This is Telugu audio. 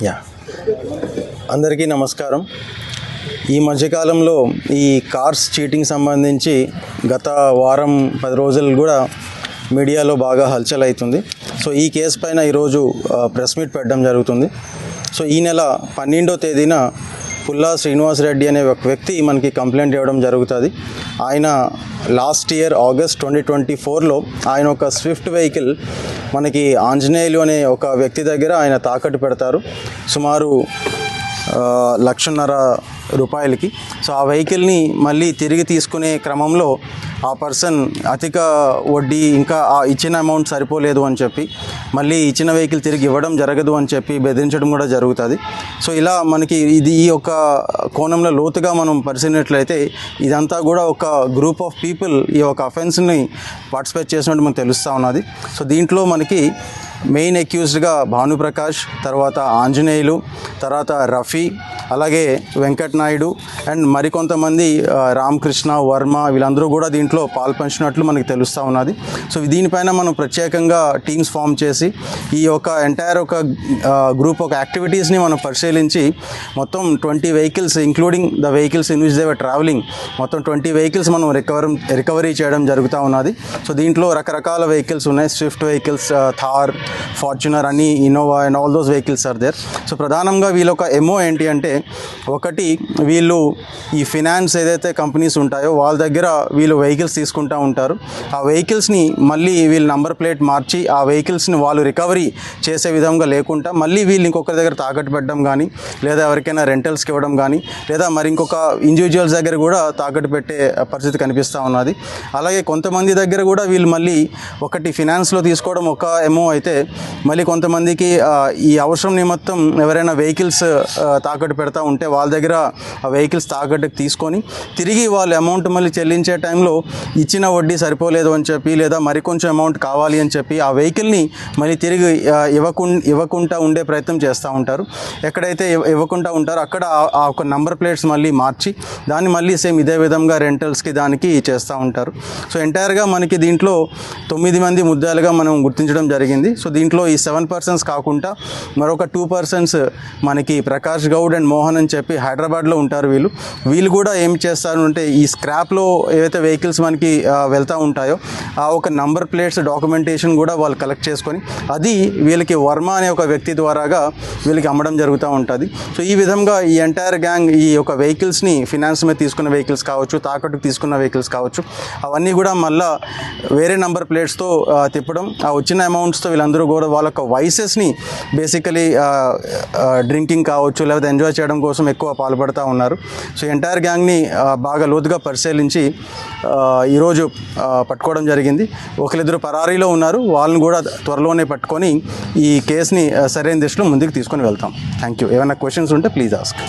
యా, అందరికీ నమస్కారం. ఈ మధ్యకాలంలో ఈ కార్స్ చీటింగ్ సంబంధించి గత వారం 10 రోజులు కూడా మీడియాలో బాగా హల్చల్ అవుతుంది. సో ఈ కేసు పైన ఈరోజు ప్రెస్ మీట్ పెట్టడం జరుగుతుంది. సో ఈ నెల 12వ తేదీన పుల్లా శ్రీనివాస్ రెడ్డి అనే ఒక వ్యక్తి మనకి కంప్లైంట్ ఇవ్వడం జరుగుతుంది. ఆయన లాస్ట్ ఇయర్ ఆగస్ట్ 2024లో ఆయన ఒక స్విఫ్ట్ వెహికల్ మనకి ఆంజనేయులు అనే ఒక వ్యక్తి దగ్గర ఆయన తాకట్టు పెడతారు సుమారు 1,50,000 రూపాయలకి. సో ఆ వెహికల్ని మళ్ళీ తిరిగి తీసుకునే క్రమంలో ఆ పర్సన్ అధిక వడ్డీ ఇంకా ఆ ఇచ్చిన అమౌంట్ సరిపోలేదు అని చెప్పి మళ్ళీ ఇచ్చిన వెహికల్ తిరిగి ఇవ్వడం జరగదు అని చెప్పి బెదిరించడం కూడా జరుగుతుంది. సో ఇలా మనకి ఈ యొక్క కోణంలో లోతుగా మనం పరిశీలినట్లయితే ఇదంతా కూడా ఒక గ్రూప్ ఆఫ్ పీపుల్ ఈ యొక్క అఫెన్స్ని పార్టిసిపేట్ చేసినట్టు మనకు తెలుస్తూ ఉన్నది. సో దీంట్లో మనకి మెయిన్ అక్యూజ్డ్గా భానుప్రకాష్, తర్వాత ఆంజనేయులు, తర్వాత రఫీ, అలాగే వెంకట్ నాయుడు అండ్ మరికొంతమంది రామకృష్ణ, వర్మ వీళ్ళందరూ కూడా దీంట్లో పాల్పంచినట్లు మనకు తెలుస్తూ ఉన్నది. సో దీనిపైన మనం ప్రత్యేకంగా టీమ్స్ ఫామ్ చేసి ఈ యొక్క ఎంటైర్ ఒక గ్రూప్ ఒక యాక్టివిటీస్ని మనం పరిశీలించి మొత్తం 20 vehicles including the vehicles in which they were travelling మొత్తం 20 వెహికల్స్ మనం రికవరీ చేయడం జరుగుతూ ఉన్నది. సో దీంట్లో రకరకాల వెహికల్స్ ఉన్నాయి. స్విఫ్ట్ వెహికల్స్, థార్, ఫార్చునర్ అని, Innova and all those vehicles are there. So ప్రధానంగా వీళ్ళ ఒక ఎంఓ ఏంటి అంటే, ఒకటి వీళ్ళు ఈ ఫినాన్స్ ఏదైతే కంపెనీస్ ఉంటాయో వాళ్ళ దగ్గర వీళ్ళు వెహికల్స్ తీసుకుంటూ ఉంటారు. ఆ వెహికల్స్ని మళ్ళీ వీళ్ళు నంబర్ ప్లేట్ మార్చి ఆ వెహికల్స్ని వాళ్ళు రికవరీ చేసే విధంగా లేకుండా మళ్ళీ వీళ్ళు ఇంకొకరి దగ్గర తాకట్టు పెట్టడం కానీ, లేదా ఎవరికైనా రెంటల్స్కి ఇవ్వడం కానీ, లేదా మరి ఇంకొక ఇండివిజువల్స్ దగ్గర కూడా తాకట్టు పెట్టే పరిస్థితి కనిపిస్తూ ఉన్నది. అలాగే కొంతమంది దగ్గర కూడా వీళ్ళు మళ్ళీ ఒకటి ఫినాన్స్లో తీసుకోవడం ఒక ఎంఓ అయితే, మళ్ళీ కొంతమందికి ఈ అవసరం నిమిత్తం ఎవరైనా వెహికల్స్ తాకట్టు పెడతా ఉంటే వాళ్ళ దగ్గర ఆ వెహికల్స్ తాకట్టుకు తీసుకొని తిరిగి వాళ్ళ అమౌంట్ మళ్ళీ చెల్లించే టైంలో ఇచ్చిన వడ్డీ సరిపోలేదు అని చెప్పి, లేదా మరికొంచెం అమౌంట్ కావాలి అని చెప్పి ఆ వెహికల్ని మళ్ళీ తిరిగి ఇవ్వకుండా ఉండే ప్రయత్నం చేస్తూ ఉంటారు. ఎక్కడైతే ఇవ్వకుండా ఉంటారో అక్కడ ఆ ఒక నంబర్ ప్లేట్స్ మళ్ళీ మార్చి దాన్ని మళ్ళీ సేమ్ ఇదే విధంగా రెంటల్స్కి దానికి చేస్తూ ఉంటారు. సో ఎంటైర్గా మనకి దీంట్లో 9 మంది ముద్దాలుగా మనం గుర్తించడం జరిగింది. సో దీంట్లో ఈ 7 పర్సన్స్ కాకుండా మరొక 2 పర్సన్స్ మనకి ప్రకాష్ గౌడ్ అండ్ మోహన్ అని చెప్పి హైదరాబాద్లో ఉంటారు. వీళ్ళు కూడా ఏం చేస్తారు అంటే, ఈ స్క్రాప్లో ఏవైతే వెహికల్స్ మనకి వెళ్తూ ఉంటాయో ఆ ఒక నంబర్ ప్లేట్స్ డాక్యుమెంటేషన్ కూడా వాళ్ళు కలెక్ట్ చేసుకొని అది వీళ్ళకి వర్మ అనే ఒక వ్యక్తి ద్వారాగా వీళ్ళకి అమ్మడం జరుగుతూ ఉంటుంది. సో ఈ విధంగా ఈ ఎంటైర్ గ్యాంగ్ ఈ యొక్క వెహికల్స్ని ఫినాన్స్ మీద తీసుకున్న వెహికల్స్ కావచ్చు, తాకట్టుకు తీసుకున్న వెహికల్స్ కావచ్చు, అవన్నీ కూడా మళ్ళీ వేరే నంబర్ ప్లేట్స్తో తిప్పడం, ఆ వచ్చిన అమౌంట్స్తో వీళ్ళందరూ కూడా వాళ్ళ యొక్క వైసెస్ని బేసికలీ డ్రింకింగ్ కావచ్చు లేకపోతే ఎంజాయ్ చేయడం కోసం ఎక్కువ పాల్పడుతూ ఉన్నారు. సో ఎంటైర్ గ్యాంగ్ని బాగా లోతుగా పరిశీలించి ఈరోజు పట్టుకోవడం జరిగింది. ఒకరిద్దరు పరారీలో ఉన్నారు, వాళ్ళని కూడా త్వరలోనే పట్టుకొని ఈ కేసుని సరైన దిశలో ముందుకు తీసుకొని వెళ్తాం. Thank you. ఏమైనా క్వశ్చన్స్ ఉంటే ప్లీజ్ ఆస్క్.